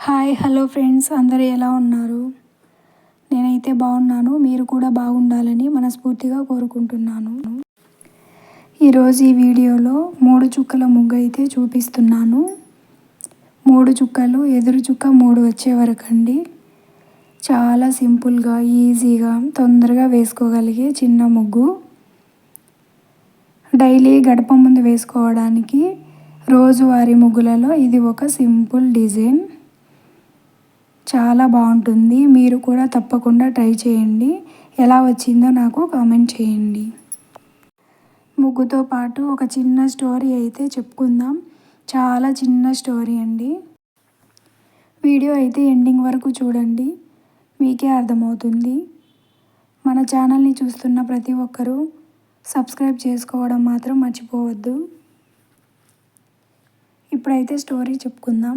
Hi hello friends, అందరూ ఎలా ఉన్నారు? నేనైతే బాగున్నాను. మీరు కూడా బాగుండాలని మనస్ఫూర్తిగా కోరుకుంటున్నాను. ఈరోజు ఈ వీడియోలో 3 చుక్కల ముగ్గు అయితే చూపిస్తున్నాను. 3 చుక్కలు, ఎదురు చుక్క 3 వచ్చే వరకండి. చాలా సింపుల్గా, ఈజీగా, తొందరగా వేసుకోగలిగే చిన్న ముగ్గు. డైలీ గడప ముందు వేసుకోవడానికి రోజువారీ ముగ్గులలో ఇది ఒక సింపుల్ డిజైన్. చాలా బాగుంటుంది. మీరు కూడా తప్పకుండా ట్రై చేయండి. ఎలా వచ్చిందో నాకు కామెంట్ చేయండి. ముగ్గుతో పాటు ఒక చిన్న స్టోరీ అయితే చెప్పుకుందాం. చాలా చిన్న స్టోరీ అండి. వీడియో అయితే ఎండింగ్ వరకు చూడండి, మీకే అర్థమవుతుంది. మన ఛానల్ని చూస్తున్న ప్రతి ఒక్కరూ సబ్స్క్రైబ్ చేసుకోవడం మాత్రం మర్చిపోవద్దు. ఇప్పుడైతే స్టోరీ చెప్పుకుందాం.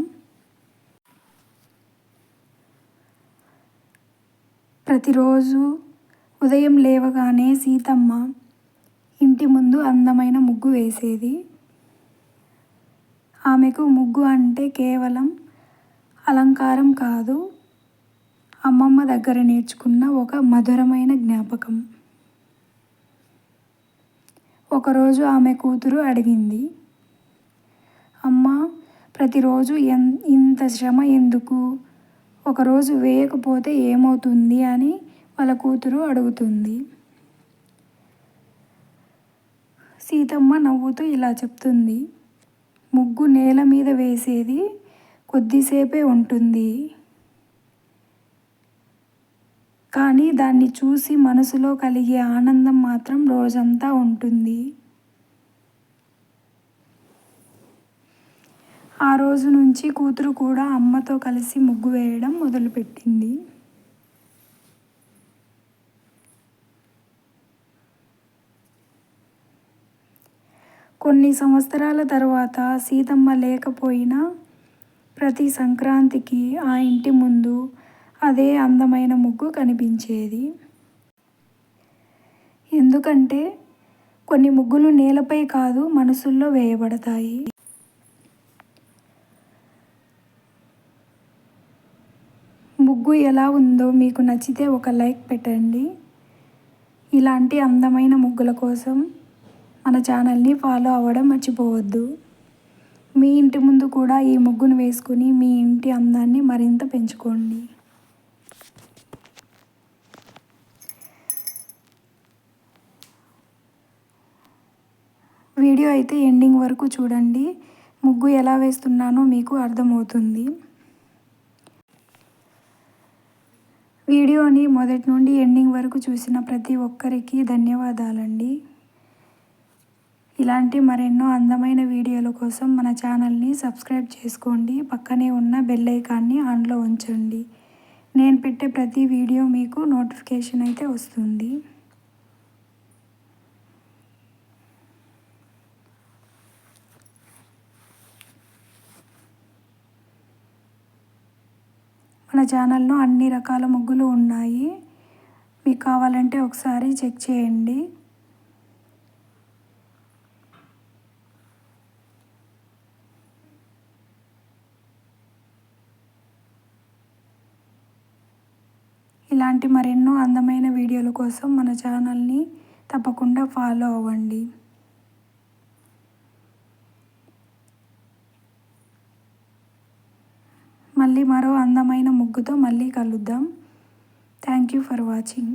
ప్రతిరోజు ఉదయం లేవగానే సీతమ్మ ఇంటి ముందు అందమైన ముగ్గు వేసేది. ఆమెకు ముగ్గు అంటే కేవలం అలంకారం కాదు, అమ్మమ్మ దగ్గర నేర్చుకున్న ఒక మధురమైన జ్ఞాపకం. ఒకరోజు ఆమె కూతురు అడిగింది, అమ్మ, ప్రతిరోజు ఇంత శ్రమ ఎందుకు? ఒకరోజు వేయకపోతే ఏమవుతుంది అని వాళ్ళ కూతురు అడుగుతుంది. సీతమ్మ నవ్వుతూ ఇలా చెప్తుంది, ముగ్గు నేల మీద వేసేది కొద్దిసేపే ఉంటుంది, కానీ దాన్ని చూసి మనసులో కలిగే ఆనందం మాత్రం రోజంతా ఉంటుంది. ఆ రోజు నుంచి కూతురు కూడా అమ్మతో కలిసి ముగ్గు వేయడం మొదలుపెట్టింది. కొన్ని సంవత్సరాల తర్వాత సీతమ్మ లేకపోయినా ప్రతి సంక్రాంతికి ఆ ఇంటి ముందు అదే అందమైన ముగ్గు కనిపించేది. ఎందుకంటే కొన్ని ముగ్గులు నేలపై కాదు, మనసుల్లో వేయబడతాయి. ముగ్గు ఎలా ఉందో మీకు నచ్చితే ఒక లైక్ పెట్టండి. ఇలాంటి అందమైన ముగ్గుల కోసం మన ఛానల్ని ఫాలో అవ్వడం మర్చిపోవద్దు. మీ ఇంటి ముందు కూడా ఈ ముగ్గును వేసుకుని మీ ఇంటి అందాన్ని మరింత పెంచుకోండి. వీడియో అయితే ఎండింగ్ వరకు చూడండి. ముగ్గు ఎలా వేస్తున్నానో మీకు అర్థమవుతుంది. వీడియోని మొదటి నుండి ఎండింగ్ వరకు చూసిన ప్రతి ఒక్కరికి ధన్యవాదాలండి. ఇలాంటి మరెన్నో అందమైన వీడియోల కోసం మన ఛానల్ని సబ్స్క్రైబ్ చేసుకోండి. పక్కనే ఉన్న బెల్ ఐకాన్ని ఆన్లో ఉంచండి. నేను పెట్టే ప్రతి వీడియో మీకు నోటిఫికేషన్ అయితే వస్తుంది. మన ఛానల్లో అన్ని రకాల ముగ్గులు ఉన్నాయి. మీకు కావాలంటే ఒకసారి చెక్ చేయండి. ఇలాంటి మరెన్నో అందమైన వీడియోల కోసం మన ఛానల్ని తప్పకుండా ఫాలో అవ్వండి. మళ్ళీ మరో అందమైన ముగ్గుతో మళ్ళీ కలుద్దాం. Thank you for watching.